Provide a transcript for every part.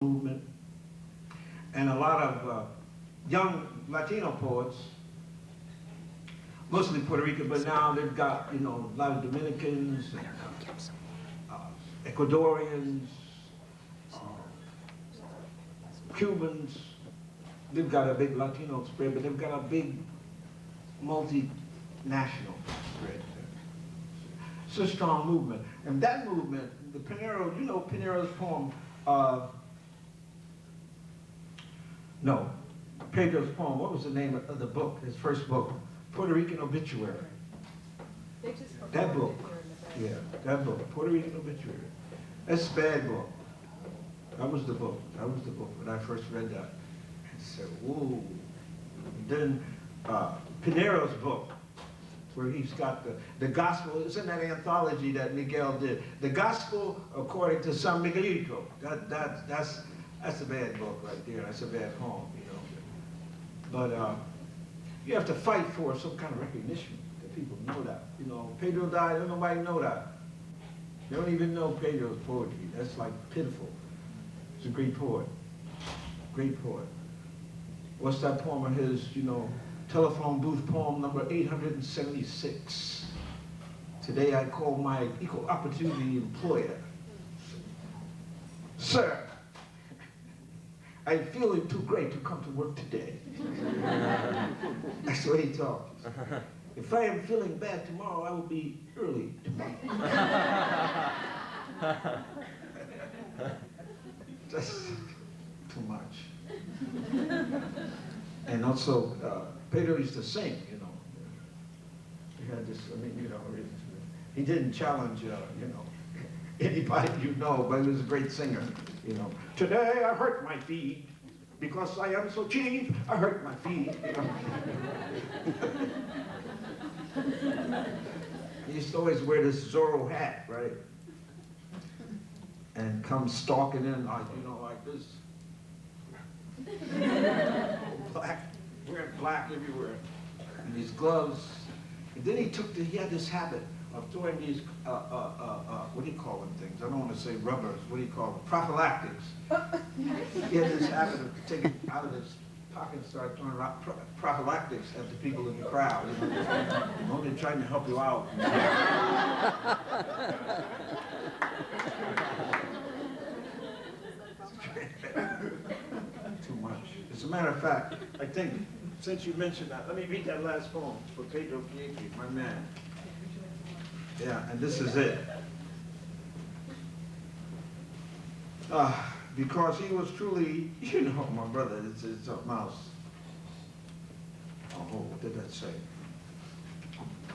movement, and a lot of young Latino poets, mostly Puerto Rican, but now they've got, you know, a lot of Dominicans, and, Ecuadorians, Cubans. They've got a big Latino spread, but they've got a big multinational spread. It's a strong movement. And that movement, the Pinero, you know Pinero's poem, no, Pedro's poem, what was the name of the book, his first book? Puerto Rican Obituary. That book, yeah, that book, Puerto Rican Obituary. That's a bad book. That was the book when I first read that. I said, whoa. Then Pinero's book, where he's got the gospel, it's in that anthology that Miguel did. The Gospel According to San Miguelito. That's a bad book right there. That's a bad poem, you know. But you have to fight for some kind of recognition that people know that. You know, Pedro died, don't nobody know that. They don't even know Pedro's poetry. That's like pitiful. He's a great poet. Great poet. What's that poem of his, you know, telephone booth poem number 876. Today I call my equal opportunity employer. Sir, I'm feeling too great to come to work today. That's the way he talks. If I am feeling bad tomorrow, I will be early tomorrow. That's too much. And also, Pedro used to sing, you know. He had this, I mean, you know, he didn't challenge, you know, anybody you know, but he was a great singer, you know. Today I hurt my feet because I am so cheap. I hurt my feet, you know. He used to always wear this Zorro hat, right? And come stalking in, like, you know, like this. Black, wearing black everywhere, and these gloves. And then he had this habit of throwing these, what do you call them things? I don't want to say rubbers, what do you call them? Prophylactics. He had this habit of taking out of his pocket and start throwing prophylactics at the people in the crowd. You know? I'm only trying to help you out. Too much. As a matter of fact, I think, since you mentioned that, let me read that last poem for Pedro, my man. Yeah, and this is it. Because he was truly, you know, my brother, it's a mouse. Oh, what did that say?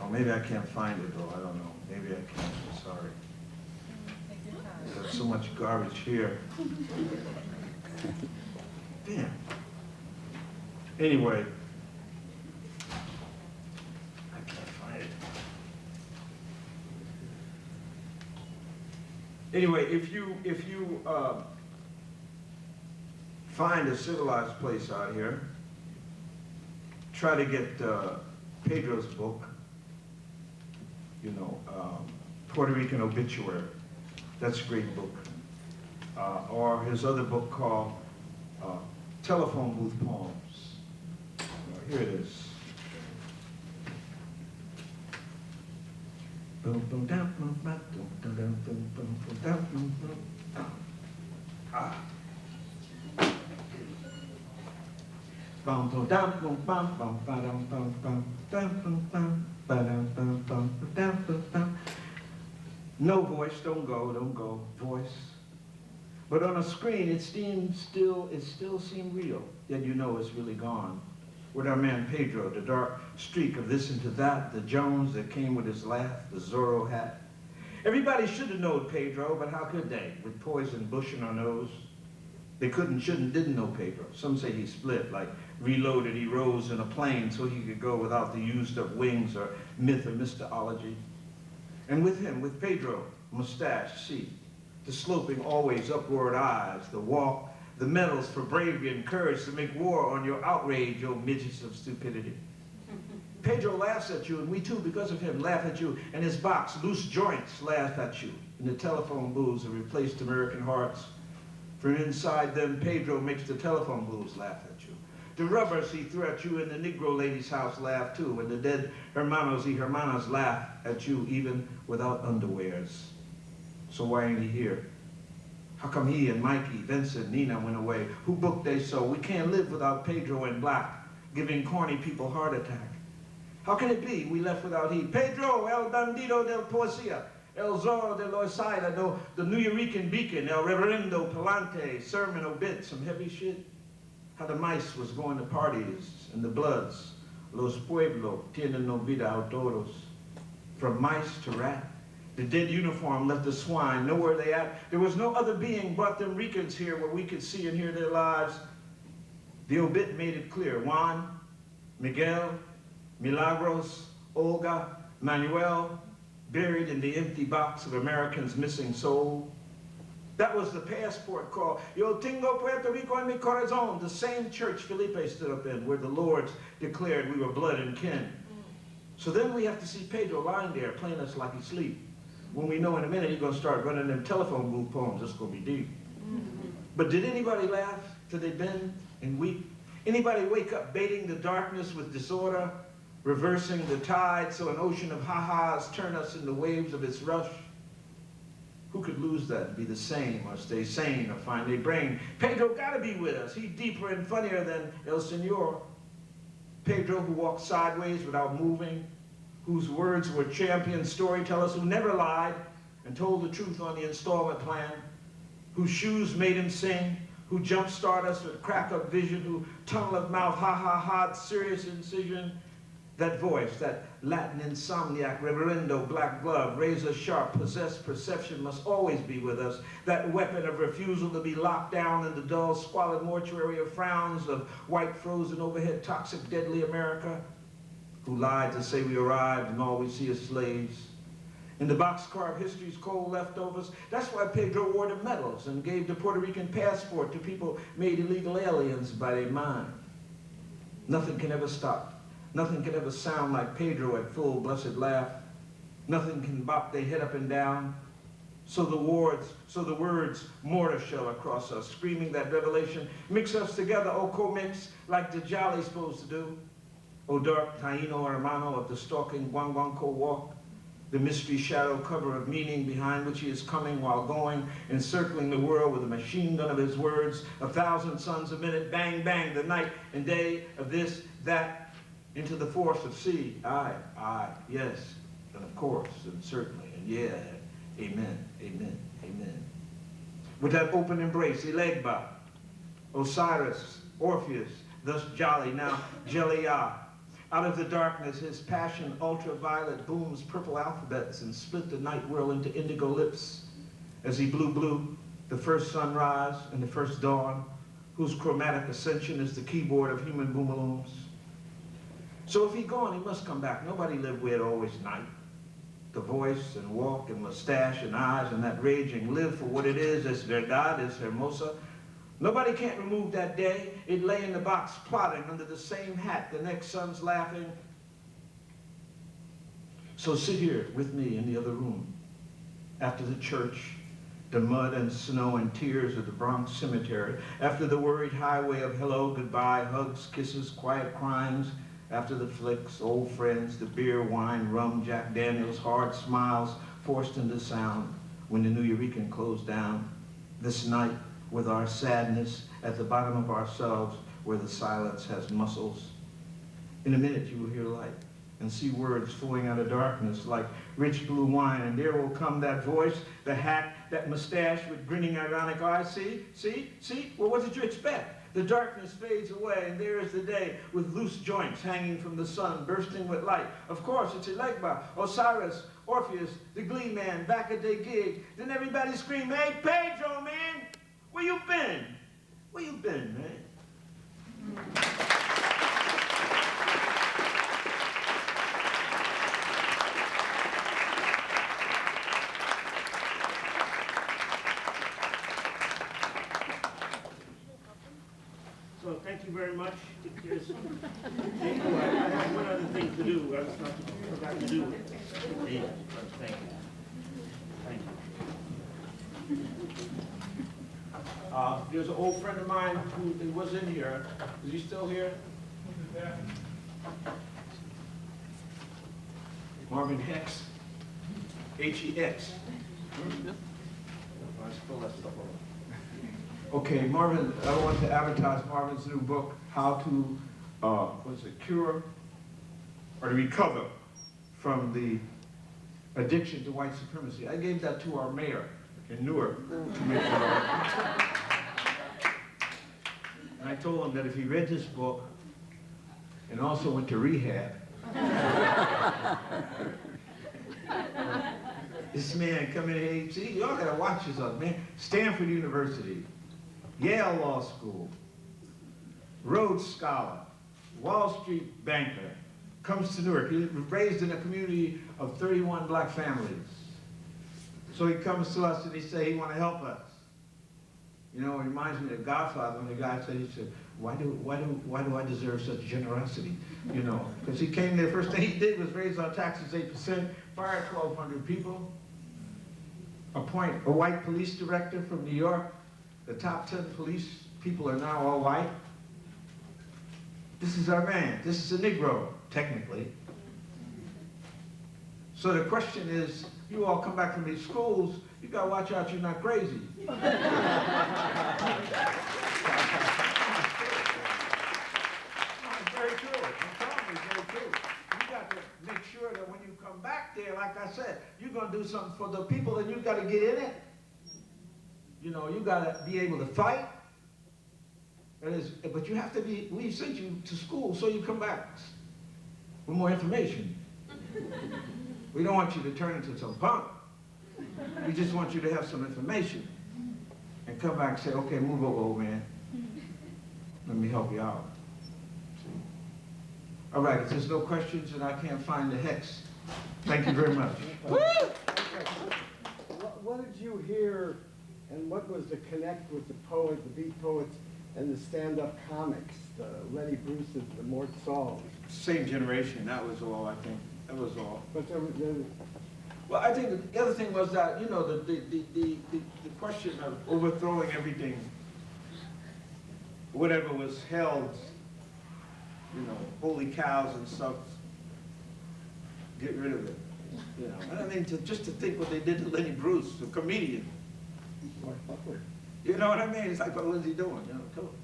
Oh, maybe I can't find it, though, I don't know. Maybe I can't, I'm sorry. There's so much garbage here. Damn. Anyway, I can't find it. Anyway, if you find a civilized place out here, try to get Pedro's book, you know, Puerto Rican Obituary. That's a great book. Or his other book called Telephone Booth Poems. Here it is. No voice, don't go, voice. But on a screen, it still seemed real, yet you know it's really gone. With our man Pedro, the dark streak of this into that, the Jones that came with his laugh, the Zorro hat. Everybody should have known Pedro, but how could they, with poison bush in our nose? They couldn't, shouldn't, didn't know Pedro. Some say he split, like reloaded, he rose in a plane so he could go without the used up wings or myth or mythology. And with him, with Pedro, mustache, see, the sloping, always upward eyes, the walk, the medals for bravery and courage to make war on your outrage, your midgets of stupidity. Pedro laughs at you, and we too, because of him, laugh at you, and his box, loose joints, laugh at you. In the telephone booths that replaced American hearts, From inside them, Pedro makes the telephone booths laugh at you. The rubbers he threw at you in the Negro lady's house laugh too, and the dead hermanos y hermanas laugh at you even without underwears. So why ain't he here? How come he and Mikey, Vincent, Nina went away? Who booked they so? We can't live without Pedro and Black, giving corny people heart attack. How can it be we left without he? Pedro, el bandido del poesía, el zorro de loisaida, the Nuyorican beacon, el reverendo palante, sermon obit, some heavy shit. How the mice was going to parties, and the bloods, los pueblos tienen no vida a todos. From mice to rat, the dead uniform left the swine, know where they at. There was no other being brought them Ricans here where we could see and hear their lives. The obit made it clear. Juan, Miguel, Milagros, Olga, Manuel, buried in the empty box of Americans' missing soul. That was the passport call. Yo tengo Puerto Rico en mi corazón, the same church Felipe stood up in, where the Lords declared we were blood and kin. So then we have to see Pedro lying there playing us like he's asleep, when we know in a minute he's gonna start running them telephone booth poems. It's gonna be deep. But did anybody laugh till they bend and weep? Anybody wake up baiting the darkness with disorder, reversing the tide so an ocean of ha-has turn us in the waves of its rush? Who could lose that, be the same, or stay sane, or find a brain? Pedro gotta be with us. He's deeper and funnier than El Señor. Pedro, who walked sideways without moving, whose words were champion storytellers, who never lied and told the truth on the installment plan, whose shoes made him sing, who jump-started us with crack-up vision, who tunnel of mouth, ha-ha-ha, serious incision. That voice, that Latin insomniac, reverendo, black glove, razor sharp, possessed perception must always be with us. That weapon of refusal to be locked down in the dull, squalid mortuary of frowns of white, frozen, overhead, toxic, deadly America, who lied to say we arrived and all we see is slaves. In the boxcar of history's cold leftovers, that's why Pedro wore the medals and gave the Puerto Rican passport to people made illegal aliens by their mind. Nothing can ever stop. Nothing can ever sound like Pedro at full blessed laugh. Nothing can bop their head up and down. So the words mortar shell across us, screaming that revelation, mix us together, oh co-mix, like the jolly's supposed to do. O dark Taino hermano of the stalking Guanguanco walk, the mystery shadow cover of meaning behind which he is coming while going, encircling the world with a machine gun of his words, 1,000 suns a minute, bang, bang, the night and day of this, that, into the force of sea, I, yes, and of course, and certainly, and yeah, amen, amen, amen. With that open embrace, Elegba, Osiris, Orpheus, thus jolly, now Jelia. Out of the darkness, his passion ultraviolet booms purple alphabets and split the night world into indigo lips as he blew the first sunrise and the first dawn, whose chromatic ascension is the keyboard of human boomalooms. So if he gone, he must come back. Nobody lived where it always night. The voice and walk and mustache and eyes and that raging live for what it is. Es verdad, es hermosa. Nobody can't remove that day. It lay in the box plotting under the same hat. The next sun's laughing. So sit here with me in the other room. After the church, the mud and snow and tears of the Bronx cemetery. After the worried highway of hello, goodbye, hugs, kisses, quiet crimes. After the flicks, old friends, the beer, wine, rum, Jack Daniels, hard smiles forced into sound when the Nuyorican closed down. This night, with our sadness at the bottom of ourselves where the silence has muscles. In a minute you will hear light and see words flowing out of darkness like rich blue wine, and there will come that voice, the hat, that mustache with grinning ironic eyes. See? Well, what did you expect? The darkness fades away, and there is the day with loose joints hanging from the sun, bursting with light. Of course, it's Elegba, Osiris, Orpheus, the glee man, back at their gig. Then everybody scream, hey, Pedro, man, where you been? Where you been, man? So thank you very much. I have one other thing to do. I forgot to do. Thank you. Thank you. There's an old friend of mine who was in here. Is he still here? Marvin Hex, H-E-X. Okay, Marvin, I want to advertise Marvin's new book, How to, cure or to recover from the addiction to white supremacy. I gave that to our mayor in Newark. And I told him that if he read this book and also went to rehab, this man coming in, see, y'all gotta watch yourself, man. Stanford University, Yale Law School, Rhodes Scholar, Wall Street banker, comes to Newark. He was raised in a community of 31 black families. So he comes to us and he said he want to help us. You know, it reminds me of Godfather when the guy said, he said, why do I deserve such generosity? You know, because he came there, first thing he did was raise our taxes 8%, fire 1,200 people, appoint a white police director from New York. The top 10 police people are now all white. This is our man. This is a Negro, technically. So the question is, you all come back from these schools, you gotta watch out you're not crazy. It's very true. I'm telling you, it's very true. You got to make sure that when you come back there, like I said, you're gonna do something for the people and you gotta get in it. You know, you gotta be able to fight. But you have to be, we sent you to school so you come back with more information. We don't want you to turn into some punk. We just want you to have some information and come back and say, okay, move over, old man. Let me help you out. See? All right, if there's no questions and I can't find the hex, thank you very much. What did you hear and what was the connect with the poet, the beat poets, and the stand-up comics, the Lenny Bruce's, the Mort Sauls? Same generation, that was all, I think. That was all. But well, I think the other thing was that, you know, the question of overthrowing everything, whatever was held, you know, holy cows and stuff, get rid of it. You know, and I mean, just to think what they did to Lenny Bruce, the comedian. You know what I mean? It's like, what was he doing? You know, kill him.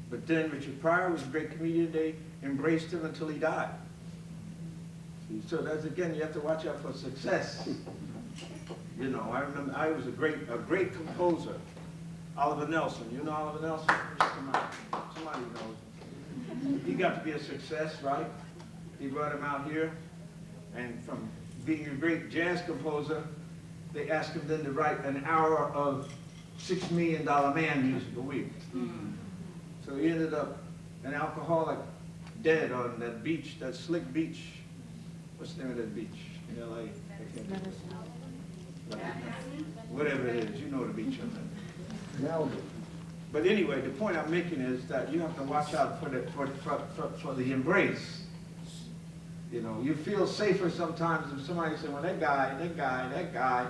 But then Richard Pryor was a great comedian. They embraced him until he died. See, so that's, again, you have to watch out for success. You know, I remember I was a great composer. Oliver Nelson. You know Oliver Nelson? Somebody knows. He got to be a success, right? He brought him out here. And from being a great jazz composer, they asked him then to write an hour of $6 Million Man music a week. So he ended up an alcoholic, dead on that beach, that slick beach. What's the name of that beach in L.A.? Whatever it is, you know the beach on that. But anyway, the point I'm making is that you have to watch out for the embrace. You know, you feel safer sometimes if somebody says, well, that guy.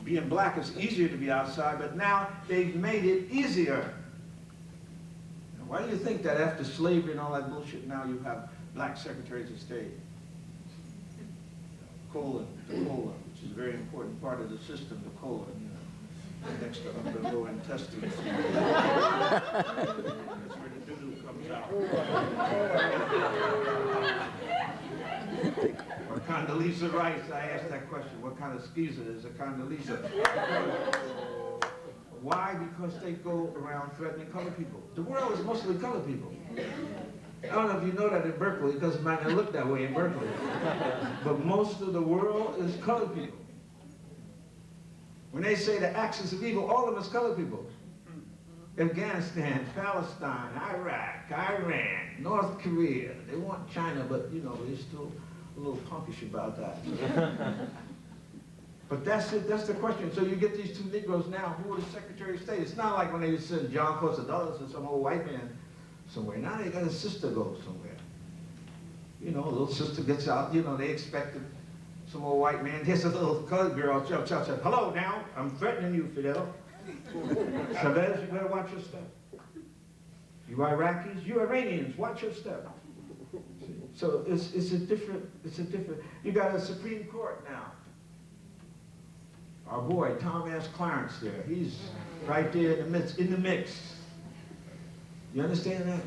Being black is easier to be outside, but now they've made it easier. Why do you think that after slavery and all that bullshit, now you have black secretaries of state? Colon, which is a very important part of the system, the colon, you know, next to upper lower intestines. That's where the doo-doo comes out. Or Condoleezza Rice, I asked that question, what kind of skeezer is a Condoleezza? Why? Because they go around threatening colored people. The world is mostly colored people. I don't know if you know that in Berkeley, because it might not look that way in Berkeley. But most of the world is colored people. When they say the axis of evil, all of them is colored people. Afghanistan, Palestine, Iraq, Iran, North Korea. They want China, but you know, they're still a little punkish about that. But that's it, that's the question. So you get these two Negroes now, who are the Secretary of State? It's not like when they send John Costa-Dulles or some old white man somewhere. Now they got a sister go somewhere. You know, a little sister gets out, you know, they expect some old white man. Here's a little colored girl. Said, hello now, I'm threatening you, Fidel. Chavez, you better watch your step. You Iraqis, you Iranians, watch your step. See? So it's a different, you got a Supreme Court now. Our boy, Tom S. Clarence there, he's right there in the mix. You understand that?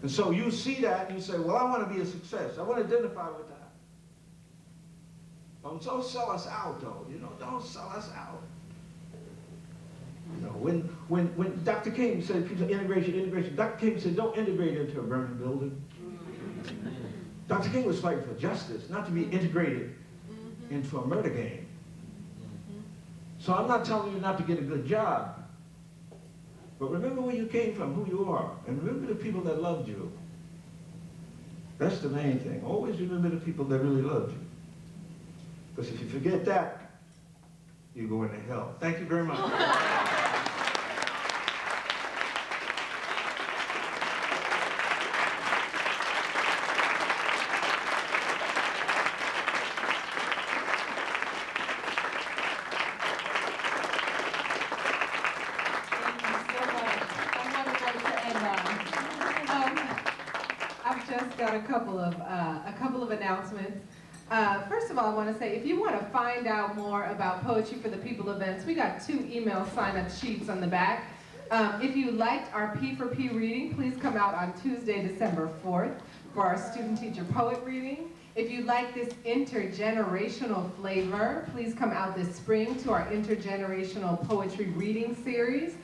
And so you see that and you say, well, I want to be a success. I want to identify with that. Don't sell us out, though. You know, don't sell us out. You know, when Dr. King said integration, Dr. King said, don't integrate into a burning building. Dr. King was fighting for justice, not to be integrated into a murder game. So I'm not telling you not to get a good job. But remember where you came from, who you are, and remember the people that loved you. That's the main thing. Always remember the people that really loved you. Because if you forget that, you go into hell. Thank you very much. Got a couple of announcements. First of all, I want to say, if you want to find out more about Poetry for the People events, we got 2 email sign-up sheets on the back. If you liked our P4P reading, please come out on Tuesday, December 4th for our student-teacher poet reading. If you like this intergenerational flavor, please come out this spring to our intergenerational poetry reading series.